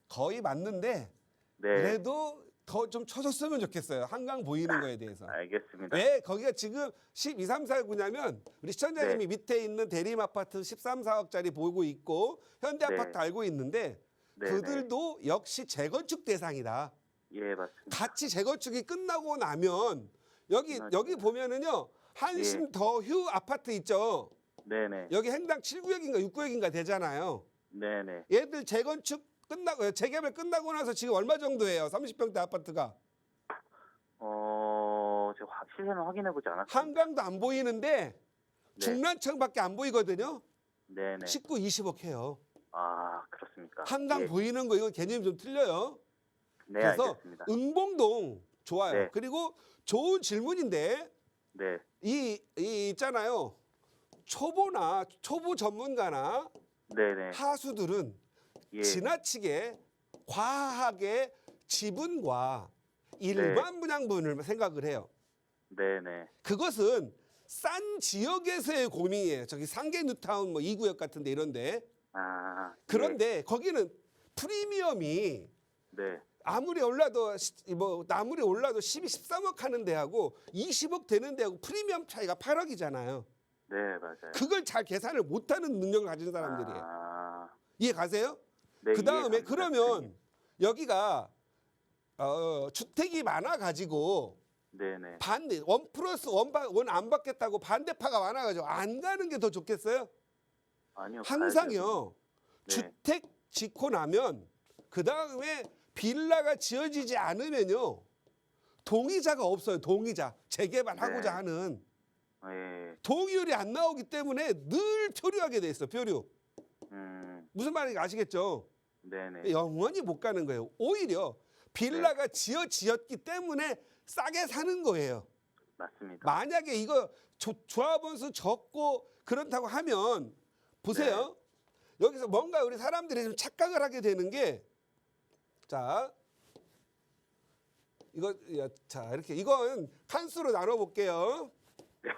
거의 맞는데 네. 그래도 더 좀 쳐줬으면 좋겠어요. 한강 보이는 거에 대해서. 알겠습니다. 왜 거기가 지금 12, 3, 4구냐면 우리 시청자님이 밑에 있는 대림 아파트 13, 4억짜리 보고 있고 현대 네. 아파트 알고 있는데 네, 그들도 역시 재건축 대상이다. 예, 맞습니다. 같이 재건축이 끝나고 나면 여기 끝나죠. 보면은요 한심 더휴 아파트 있죠. 네, 네. 여기 행당 7구역인가 6구역인가 되잖아요. 네, 네. 얘들 재건축 끝나고 재개발 끝나고 나서 지금 얼마 정도예요? 30평대 아파트가. 제가 실내는 확인해 보지 않았습니다. 한강도 안 보이는데 네. 중랑천밖에 안 보이거든요. 네, 네. 19, 20억 해요. 아, 그렇습니까? 한강 예. 보이는 거 이건 개념이 좀 틀려요. 네, 그래서 알겠습니다. 은봉동 좋아요. 네. 그리고 좋은 질문인데 네. 이 있잖아요. 초보 전문가나 네, 네. 하수들은 예. 지나치게 과하게 지분과 일반 분양분을 생각을 해요. 네, 네. 그것은 싼 지역에서의 고민이에요. 저기 상계 뉴타운 뭐 2구역 같은데 이런데. 아. 그런데 거기는 프리미엄이 네. 아무리 올라도 12, 13억 하는 데하고 20억 되는 데하고 프리미엄 차이가 8억이잖아요. 네, 맞아요. 그걸 잘 계산을 못하는 능력을 가진 사람들이에요. 아. 이해 가세요? 네, 그 다음에 이해갑니다, 그러면 선생님. 여기가 주택이 많아가지고 네, 네. 반대 원 플러스 원 안 받겠다고 반대파가 많아가지고 안 가는 게 더 좋겠어요? 아니요. 항상요. 네. 주택 짓고 나면 그 다음에 빌라가 지어지지 않으면요 동의자가 없어요. 동의자 재개발하고자 네. 하는 예. 동의율이 안 나오기 때문에 늘 표류하게 돼 있어. 표류. 무슨 말인지 아시겠죠? 네, 네. 영원히 못 가는 거예요. 오히려 빌라가 지었기 때문에 싸게 사는 거예요. 맞습니다. 만약에 이거 조합원수 적고 그렇다고 하면 보세요. 여기서 뭔가 우리 사람들이 좀 착각을 하게 되는 게 자, 이렇게 이건 칸수로 나눠 볼게요. 네.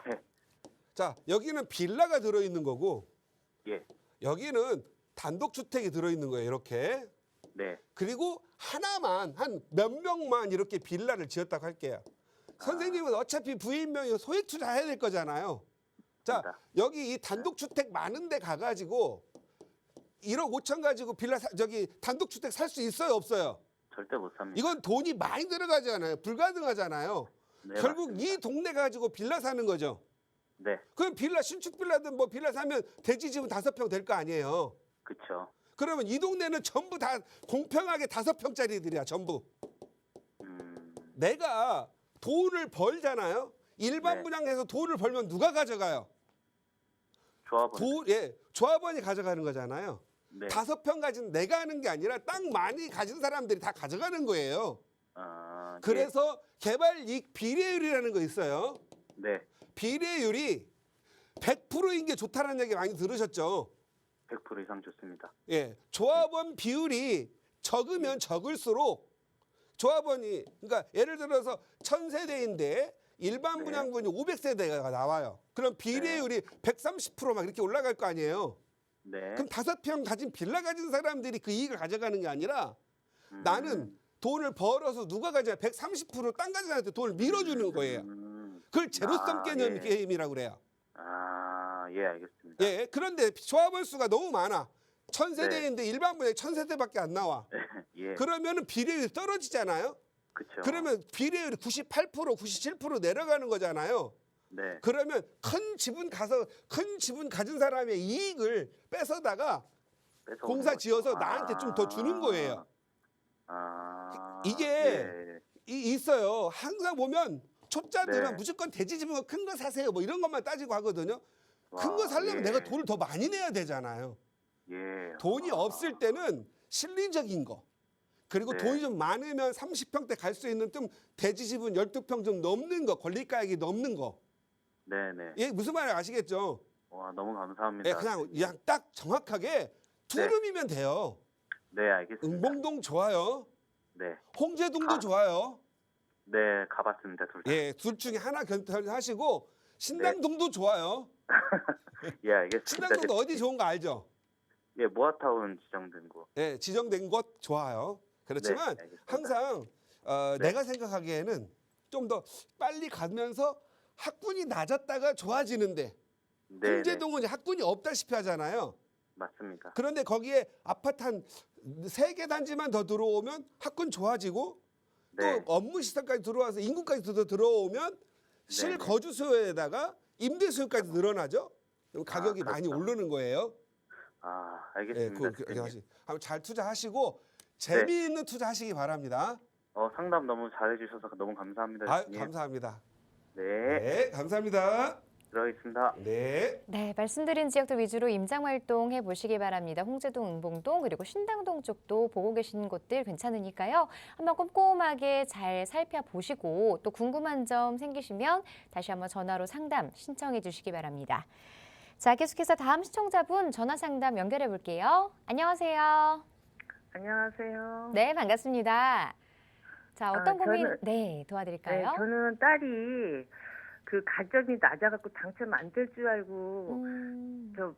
자, 여기는 빌라가 들어 있는 거고 예. 여기는 단독 주택이 들어 있는 거예요. 이렇게. 네. 그리고 하나만 한 몇 명만 이렇게 빌라를 지었다고 할게요. 선생님은 어차피 부인명이 소액 투자해야 될 거잖아요. 자, 맞습니다. 여기 이 단독 주택 많은 데 가가지고 1억 5천 가지고 단독 주택 살 수 있어요, 없어요? 절대 못 삽니다. 이건 돈이 많이 들어가잖아요. 불가능하잖아요. 네, 결국 맞습니다. 이 동네 가지고 빌라 사는 거죠. 네. 그럼 빌라 신축 빌라든 뭐 빌라 사면 대지 집은 5평 될 거 아니에요. 그쵸. 그러면 이 동네는 전부 다 공평하게 5평짜리들이야, 전부. 내가 돈을 벌잖아요. 일반 네. 분양해서 돈을 벌면 누가 가져가요? 조합원. 조합원이 가져가는 거잖아요. 네. 5평 가진 내가 하는 게 아니라 땅 많이 가진 사람들이 다 가져가는 거예요. 아, 그래서 개발 이익 비례율이라는 거 있어요. 네. 비례율이 100%인 게 좋다는 얘기 많이 들으셨죠? 100% 이상 좋습니다. 예, 조합원 비율이 적으면 적을수록 조합원이 그러니까 예를 들어서 1000세대인데 일반 네. 분양분이 500세대가 나와요. 그럼 비례율이 130%막 이렇게 올라갈 거 아니에요. 네. 그럼 5평 가진 빌라 가진 사람들이 그 이익을 가져가는 게 아니라 나는 돈을 벌어서 누가 가져가 130%땅 가진 사람한테 돈을 밀어주는 거예요. 그걸 제로섬 개념 예. 게임이라고 그래요. 아, 예, 알겠습니다. 예, 그런데 조합원 수가 너무 많아. 1000세대인데 일반 분양이 1000세대밖에 안 나와. 예. 그러면은 비례율이 떨어지잖아요. 그쵸. 그러면 비례율이 98%, 97% 내려가는 거잖아요. 네. 그러면 큰 지분 가진 사람의 이익을 뺏어다가 뺏어오는 공사 거죠. 지어서 나한테 좀 더 주는 거예요. 아, 이게 예. 있어요. 항상 보면 초짜들은 네. 무조건 대지 집은 큰 거 사세요. 뭐 이런 것만 따지고 하거든요. 큰 거 와, 살려면 예. 내가 돈을 더 많이 내야 되잖아요. 예. 돈이 없을 때는 실리적인 거. 그리고 네. 돈이 좀 많으면 30평대 갈 수 있는 좀 대지집은 12평 좀 넘는 거, 권리가액이 넘는 거. 네네. 예, 무슨 말인지 아시겠죠? 와, 너무 감사합니다. 예, 그냥 딱 정확하게 투룸이면 돼요. 네, 알겠습니다. 응봉동 좋아요. 네. 홍제동도 아. 좋아요. 네, 가봤습니다. 둘 다. 예, 둘 중에 하나 견하시고 신당동도 좋아요. 예, 알겠습니다. 신당동도 어디 좋은 거 알죠? 예, 모아타운 지정된 곳. 예, 지정된 곳 좋아요. 그렇지만 네, 알겠습니다. 항상 네. 내가 생각하기에는 좀 더 빨리 가면서 학군이 낮았다가 좋아지는데 네, 홍제동은 이제 학군이 없다시피 하잖아요. 맞습니다. 그런데 거기에 아파트 한 3개 단지만 더 들어오면 학군 좋아지고 네. 또 업무 시설까지 들어와서 인구까지 더 들어오면 실거주 수요에다가 임대 수요까지 늘어나죠. 그럼 가격이 그렇죠. 많이 오르는 거예요. 아, 예, 알겠습니다. 대표님. 한번 잘 투자하시고 재미있는 투자하시기 바랍니다. 상담 너무 잘해주셔서 너무 감사합니다. 아, 대표님. 감사합니다. 네, 네, 감사합니다. 들어가겠습니다. 네. 네, 말씀드린 지역들 위주로 임장 활동해 보시기 바랍니다. 홍제동, 응봉동 그리고 신당동 쪽도 보고 계신 곳들 괜찮으니까요. 한번 꼼꼼하게 잘 살펴보시고 또 궁금한 점 생기시면 다시 한번 전화로 상담 신청해 주시기 바랍니다. 자, 계속해서 다음 시청자분 전화 상담 연결해 볼게요. 안녕하세요. 안녕하세요. 네, 반갑습니다. 자, 어떤 고민 저는- 네, 도와드릴까요? 네, 저는 딸이 그 가점이 낮아갖고 당첨 안 될 줄 알고 저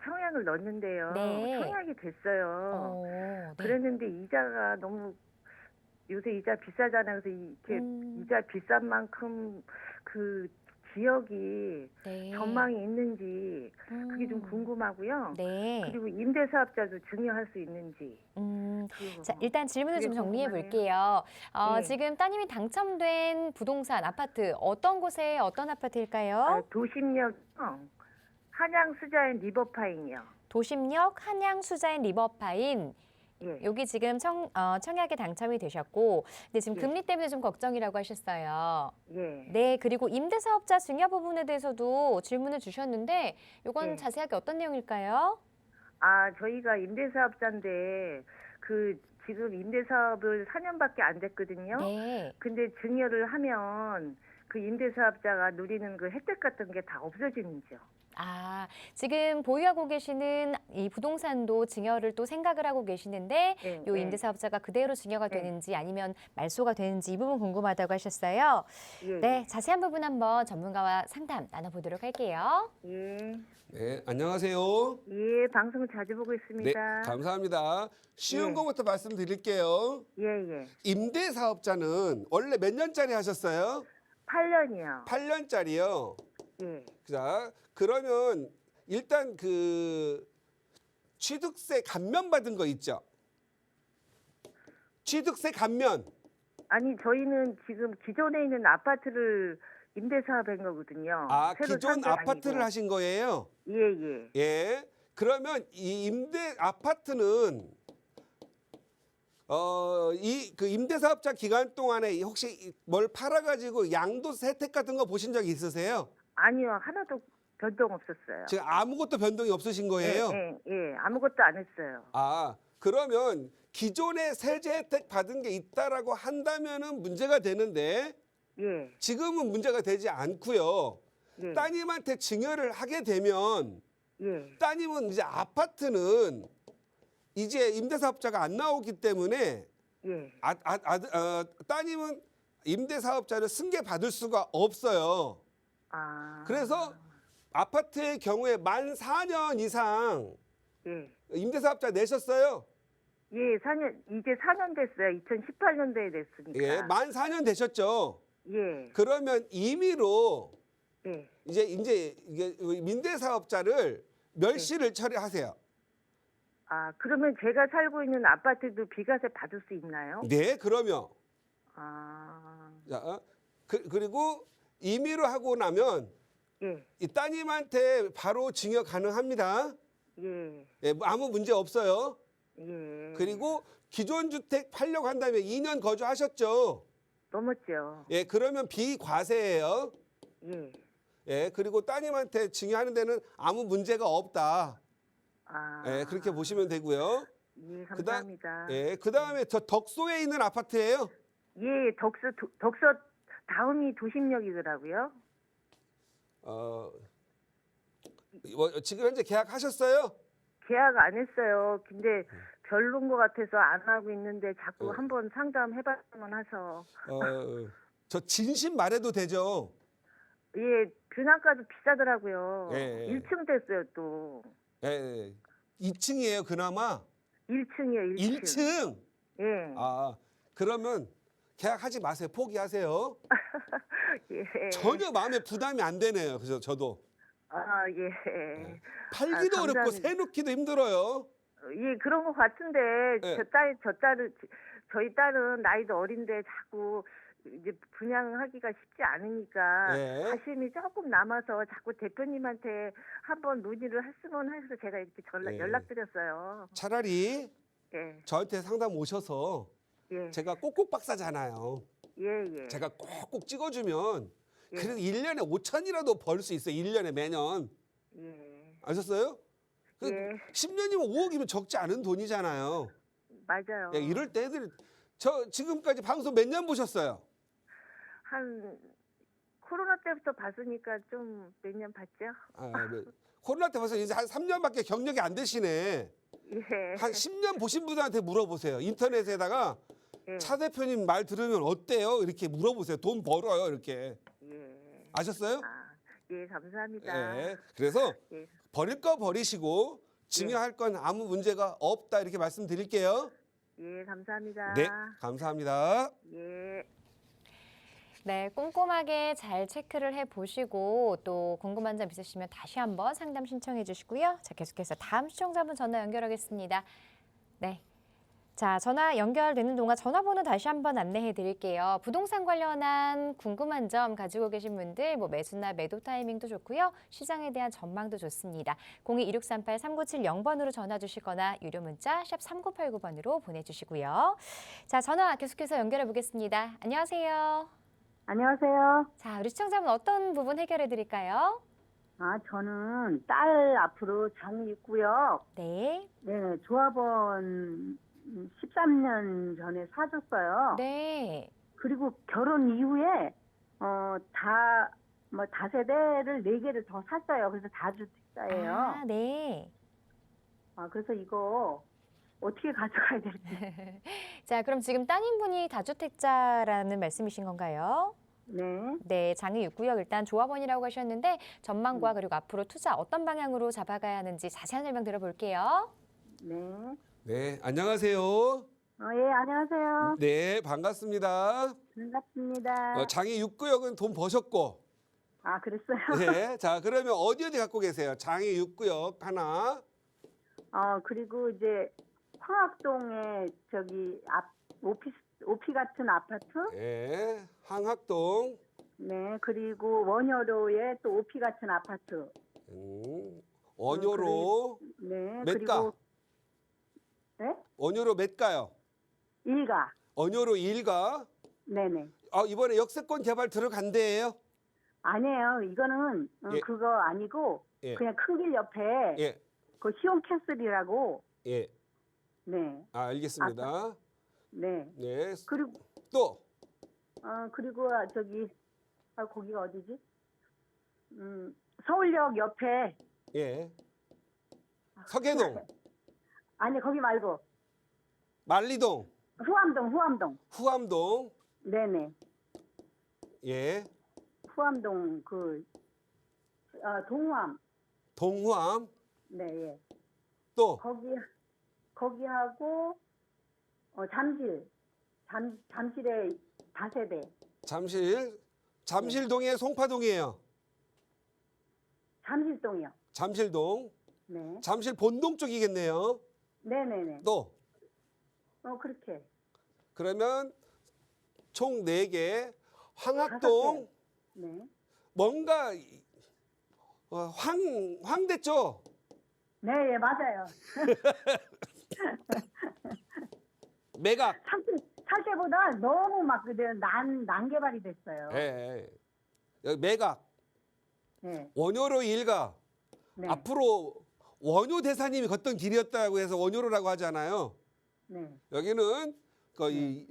청약을 넣었는데요. 네. 청약이 됐어요. 네. 그랬는데 이자가 너무 요새 이자 비싸잖아요. 그래서 이렇게 이자 비싼 만큼 그 지역이 네. 전망이 있는지 그게 좀 궁금하고요. 네. 그리고 임대사업자도 증여할 수 있는지. 그거. 자, 일단 질문을 그게 좀 정리해 궁금하네요. 볼게요. 네. 지금 따님이 당첨된 부동산 아파트 어떤 곳에 어떤 아파트일까요? 도심역 한양 수자인 리버파인이요. 도심역 한양 수자인 리버파인. 예. 여기 지금 청약에 당첨이 되셨고, 근데 지금 예. 금리 때문에 좀 걱정이라고 하셨어요. 예. 네, 그리고 임대사업자 증여 부분에 대해서도 질문을 주셨는데, 이건 예. 자세하게 어떤 내용일까요? 저희가 임대사업자인데 지금 임대사업을 4년밖에 안 됐거든요. 네. 근데 증여를 하면 그 임대사업자가 누리는 그 혜택 같은 게 다 없어지는지요. 지금 보유하고 계시는 이 부동산도 증여를 또 생각을 하고 계시는데 예, 요 예. 임대사업자가 그대로 증여가 예. 되는지 아니면 말소가 되는지 이 부분 궁금하다고 하셨어요. 예. 네, 자세한 부분 한번 전문가와 상담 나눠보도록 할게요. 예. 네, 안녕하세요. 예, 방송 자주 보고 네, 있습니다. 감사합니다. 쉬운 예. 거부터 말씀드릴게요. 예, 예. 임대 사업자는 원래 몇 년짜리 하셨어요? 8년이요. 8년짜리요. 예. 자, 그러면 일단 그 취득세 감면 받은 거 있죠? 취득세 감면. 아니, 저희는 지금 기존에 있는 아파트를 임대사업한 거거든요. 새로 기존 산게 아파트를 아니고. 하신 거예요? 예, 예. 예. 그러면 이 임대 아파트는 그 임대사업자 기간 동안에 혹시 뭘 팔아가지고 양도세 혜택 같은 거 보신 적 있으세요? 아니요, 하나도 변동 없었어요. 지금 아무것도 변동이 없으신 거예요? 예, 예, 아무것도 안 했어요. 그러면 기존에 세제 혜택 받은 게 있다라고 한다면은 문제가 되는데 예, 지금은 문제가 되지 않고요. 예, 따님한테 증여를 하게 되면 예, 따님은 이제 아파트는 이제 임대사업자가 안 나오기 때문에 예. 따님은 임대사업자를 승계 받을 수가 없어요. 그래서 아파트의 경우에 만 4년 이상 예, 임대사업자 내셨어요? 예, 이제 4년 됐어요. 2018년도에 됐으니까. 예, 만 4년 되셨죠? 예, 그러면 임의로 예. 이제 이게 임대사업자를 멸시를 처리하세요. 그러면 제가 살고 있는 아파트도 비과세 받을 수 있나요? 네, 그러면 아, 그리고 임의로 하고 나면 예, 이 따님한테 바로 증여 가능합니다. 예, 예, 아무 문제 없어요. 예. 그리고 기존 주택 팔려고 한다면 2년 거주하셨죠. 넘었죠. 예, 그러면 비과세예요. 예, 예, 그리고 따님한테 증여하는 데는 아무 문제가 없다. 아, 예, 그렇게 보시면 되고요. 예, 감사합니다. 예, 그다음에 저 덕소에 있는 아파트예요. 예, 덕서 다음이 도심역이더라고요. 지금 현재 계약하셨어요? 계약 안 했어요. 근데 별론 것 같아서 안 하고 있는데 자꾸 네. 한번 상담해봤으면 해서. 저 진심 말해도 되죠? 예, 분양가도 비싸더라고요. 예. 1층 됐어요, 또. 예, 2층이에요, 그나마. 1층이에요, 1층. 1층. 예. 아, 그러면 계약하지 마세요. 포기하세요. 예. 전혀 마음에 부담이 안 되네요. 그래서 저도 아, 예. 팔기도 아, 어렵고 감사합니다. 새놓기도 힘들어요. 예, 그런 것 같은데, 예. 저희 딸은 나이도 어린데 자꾸 이제 분양하기가 쉽지 않으니까 예. 가심이 조금 남아서 자꾸 대표님한테 한번 논의를 했으면 해서 제가 이렇게 예. 연락드렸어요. 차라리 예, 저한테 상담 오셔서 예, 제가 꼭꼭 박사잖아요. 예, 예. 제가 꼭꼭 찍어주면 예. 그래도 1년에 5천이라도 벌 수 있어요. 1년에 매년. 예, 아셨어요? 예. 10년이면 5억이면 적지 않은 돈이잖아요. 맞아요. 야, 이럴 때 애들 저 지금까지 방송 몇 년 보셨어요? 한 코로나 때부터 봤으니까 좀 몇 년 봤죠? 코로나 때 벌써 이제 한 3년밖에 경력이 안 되시네. 예. 한 10년 보신 분들한테 물어보세요. 인터넷에다가 예. 차 대표님 말 들으면 어때요? 이렇게 물어보세요. 돈 벌어요. 이렇게. 예. 아셨어요? 아, 예, 감사합니다. 예. 그래서 예. 버릴 거 버리시고 증여할 건 아무 문제가 없다. 이렇게 말씀드릴게요. 예, 감사합니다. 네. 감사합니다. 예. 네, 꼼꼼하게 잘 체크를 해보시고 또 궁금한 점 있으시면 다시 한번 상담 신청해 주시고요. 자, 계속해서 다음 시청자분 전화 연결하겠습니다. 네. 자, 전화 연결되는 동안 전화번호 다시 한번 안내해 드릴게요. 부동산 관련한 궁금한 점 가지고 계신 분들 뭐 매수나 매도 타이밍도 좋고요. 시장에 대한 전망도 좋습니다. 02-2638-3970번으로 전화 주시거나 유료 문자 샵 3989번으로 보내주시고요. 자, 전화 계속해서 연결해 보겠습니다. 안녕하세요. 안녕하세요. 자, 우리 시청자분 어떤 부분 해결해 드릴까요? 아, 저는 딸 앞으로 장이 있고요. 네. 네, 조합원 13년 전에 사줬어요. 네. 그리고 결혼 이후에 다세대를 4개를 더 샀어요. 그래서 다주택자예요. 아, 네. 그래서 이거 어떻게 가져가야 될지. 자, 그럼 지금 따님분이 다주택자라는 말씀이신 건가요? 네. 네, 장이 6구역 일단 조합원이라고 하셨는데 전망과 그리고 앞으로 투자 어떤 방향으로 잡아가야 하는지 자세한 설명 들어볼게요. 네. 네, 안녕하세요. 예, 안녕하세요. 네, 반갑습니다. 반갑습니다. 장이 6구역은 돈 버셨고. 아, 그랬어요? 네, 자, 그러면 어디 갖고 계세요? 장이 6구역 하나. 그리고 이제 황학동에 저기 오피 같은 아파트? 네, 항학동. 네, 그리고 원효로에 또 오피 같은 아파트. 원효로 네, 몇 가? 그리고 네? 원효로 몇 가요? 일가. 원효로 1가. 네네. 이번에 역세권 개발 들어간대요. 아니에요. 이거는 예. 그거 아니고 예. 그냥 큰 길 옆에 예, 그 시온 캐슬이라고. 예. 네, 알겠습니다. 네. 네. 그리고 또 그리고 저기 거기가 어디지? 서울역 옆에. 예. 서계동, 아니 거기 말고 만리동, 후암동. 후암동. 네네. 예. 후암동 동후암. 동후암. 네, 예. 또 거기하고 잠실에 다세대. 잠실동에 송파동이에요. 잠실동이요. 잠실동. 네. 잠실 본동 쪽이겠네요. 네네네. 또 그렇게. 그러면 총 4개. 황학동. 네. 뭔가 황 됐죠? 네, 예, 맞아요. 매각. 살 때보다 너무 막 난개발이 됐어요. 예. 여기 매각. 네. 원효로 일가 네. 앞으로 원효 대사님이 걷던 길이었다고 해서 원효로라고 하잖아요. 네. 여기는 거의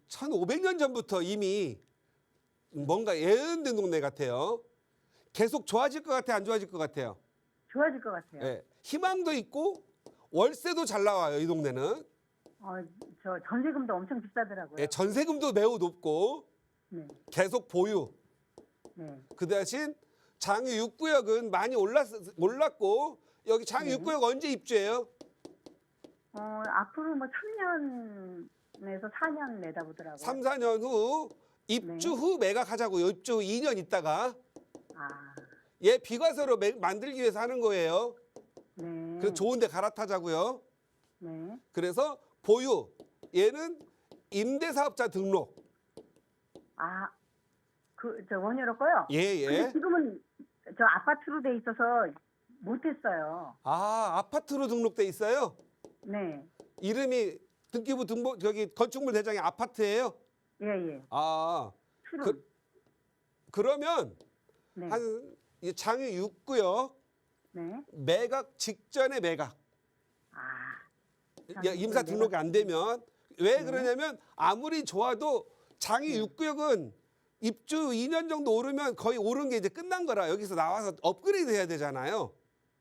1500년 전부터 이미 뭔가 예언된 동네 같아요. 계속 좋아질 것 같아요, 안 좋아질 것 같아요? 좋아질 것 같아요. 예. 희망도 있고 월세도 잘 나와요, 이 동네는. 저 전세금도 엄청 비싸더라고요. 예, 전세금도 매우 높고 네. 계속 보유. 네. 그 대신 장유 6구역은 많이 올랐고 여기 장유 네. 6구역 언제 입주해요? 앞으로 뭐 3년에서 4년 내다보더라고요. 3, 4년 후 입주 네. 후 매각하자고요. 입주 후 2년 있다가 아, 얘 비과세로 만들기 위해서 하는 거예요. 네. 그래서 좋은 데 갈아타자고요. 네. 그래서 보유. 얘는 임대사업자 등록. 저 원효로 거요? 예, 근데 예. 지금은 저 아파트로 돼 있어서 못했어요. 아, 아파트로 등록돼 있어요? 네. 이름이 등기부 등본 저기 건축물 대장이 아파트예요? 예, 예. 아, 투룸. 그러면 네. 한 이 장유 6구역 네. 매각 직전에 매각. 장유 임사 육구역 등록이 안 되면 왜 네. 그러냐면 아무리 좋아도 장유 네. 6구역은 입주 2년 정도 오르면 거의 오른 게 이제 끝난 거라 여기서 나와서 업그레이드 해야 되잖아요.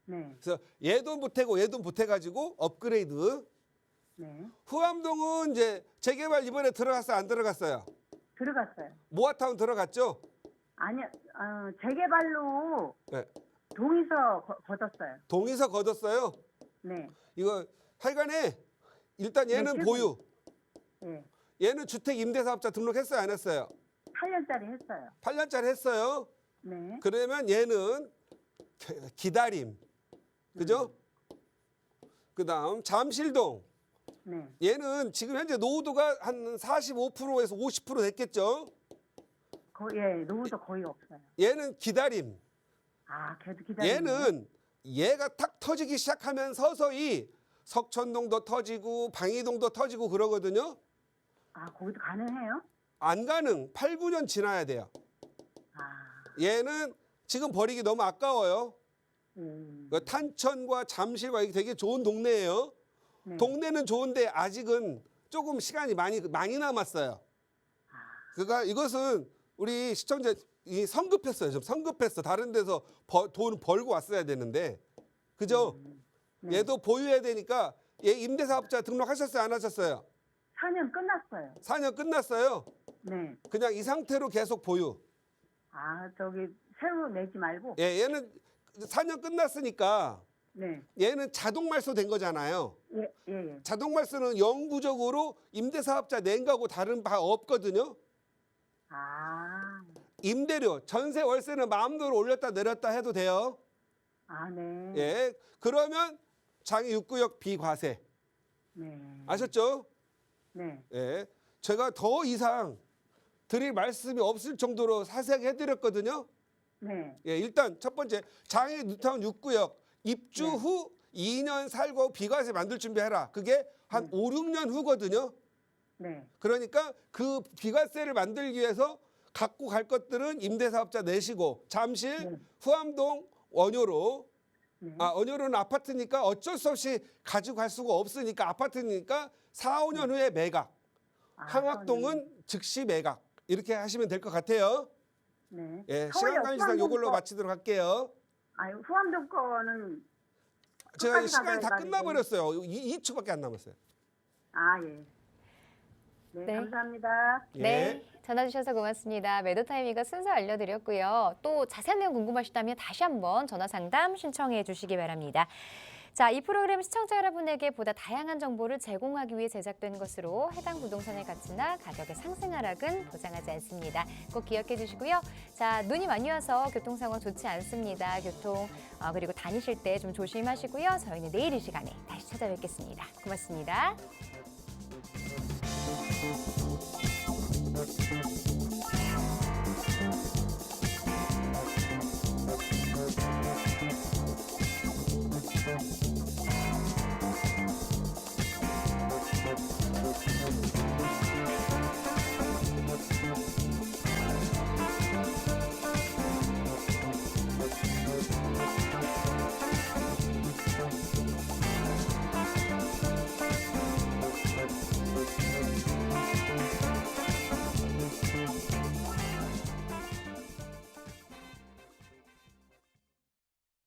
네. 그래서 얘도 보태고 얘도 보태가지고 업그레이드. 네. 후암동은 이제 재개발 이번에 들어갔어요, 안 들어갔어요? 들어갔어요. 모아타운 들어갔죠? 아니요. 재개발로 네. 동의서 걷었어요. 동의서 걷었어요. 네. 이거 하여간에 일단 얘는 네, 보유. 예. 얘는 주택 임대사업자 등록했어요, 안 했어요? 8년짜리 했어요. 8년짜리 했어요. 네. 그러면 얘는 기다림. 그죠? 그다음 잠실동. 네. 얘는 지금 현재 노후도가 한 45%에서 50% 됐겠죠? 노후도 거의 없어요. 얘는 기다림. 걔도 기다리네. 얘는 얘가 탁 터지기 시작하면 서서히 석천동도 터지고 방이동도 터지고 그러거든요. 거기도 가능해요? 안 가능. 8, 9년 지나야 돼요. 얘는 지금 버리기 너무 아까워요. 그 탄천과 잠실과 이게 되게 좋은 동네예요. 네. 동네는 좋은데 아직은 조금 시간이 많이 남았어요. 그러니까 이것은 우리 시청자 이 성급했어요. 좀 성급했어. 다른 데서 돈 벌고 왔어야 되는데, 그죠? 네. 얘도 보유해야 되니까 얘 임대사업자 등록하셨어요, 안 하셨어요? 4년 끝났어요. 4년 끝났어요. 네. 그냥 이 상태로 계속 보유. 저기 새로 내지 말고. 예, 얘는 4년 끝났으니까 네. 얘는 자동 말소된 거잖아요. 예. 자동 말소는 영구적으로 임대사업자 낸 거하고 다른 바 없거든요. 임대료, 전세 월세는 마음대로 올렸다 내렸다 해도 돼요. 네. 예, 그러면 장유 6구역 비과세. 네. 아셨죠? 네. 예, 제가 더 이상 드릴 말씀이 없을 정도로 자세하게 해드렸거든요. 네. 예, 일단 첫 번째 장유 뉴타운 6구역 입주 네. 후 2년 살고 비과세 만들 준비해라. 그게 한 5, 6년 후거든요. 네. 그러니까 그 비과세를 만들기 위해서 갖고 갈 것들은 임대사업자 내시고 잠실, 네. 후암동, 원효로. 네. 원효로는 아파트니까 어쩔 수 없이 가지고 갈 수가 없으니까 아파트니까 4, 5년 후에 매각. 항학동은 즉시 매각. 이렇게 하시면 될 것 같아요. 네. 예, 서울에 시간 관계상 후암동 이걸로 거- 마치도록 할게요. 후암동 거는 제가 끝까지 시간이 다 가봐야 끝나버렸어요. 2초밖에 안 남았어요. 예. 네, 네. 감사합니다. 예. 네, 전화 주셔서 고맙습니다. 매도 타이밍과 순서 알려드렸고요. 또 자세한 내용 궁금하시다면 다시 한번 전화 상담 신청해 주시기 바랍니다. 자, 이 프로그램 시청자 여러분에게 보다 다양한 정보를 제공하기 위해 제작된 것으로 해당 부동산의 가치나 가격의 상승 하락은 보장하지 않습니다. 꼭 기억해 주시고요. 자, 눈이 많이 와서 교통 상황 좋지 않습니다. 그리고 다니실 때 좀 조심하시고요. 저희는 내일 이 시간에 다시 찾아뵙겠습니다. 고맙습니다.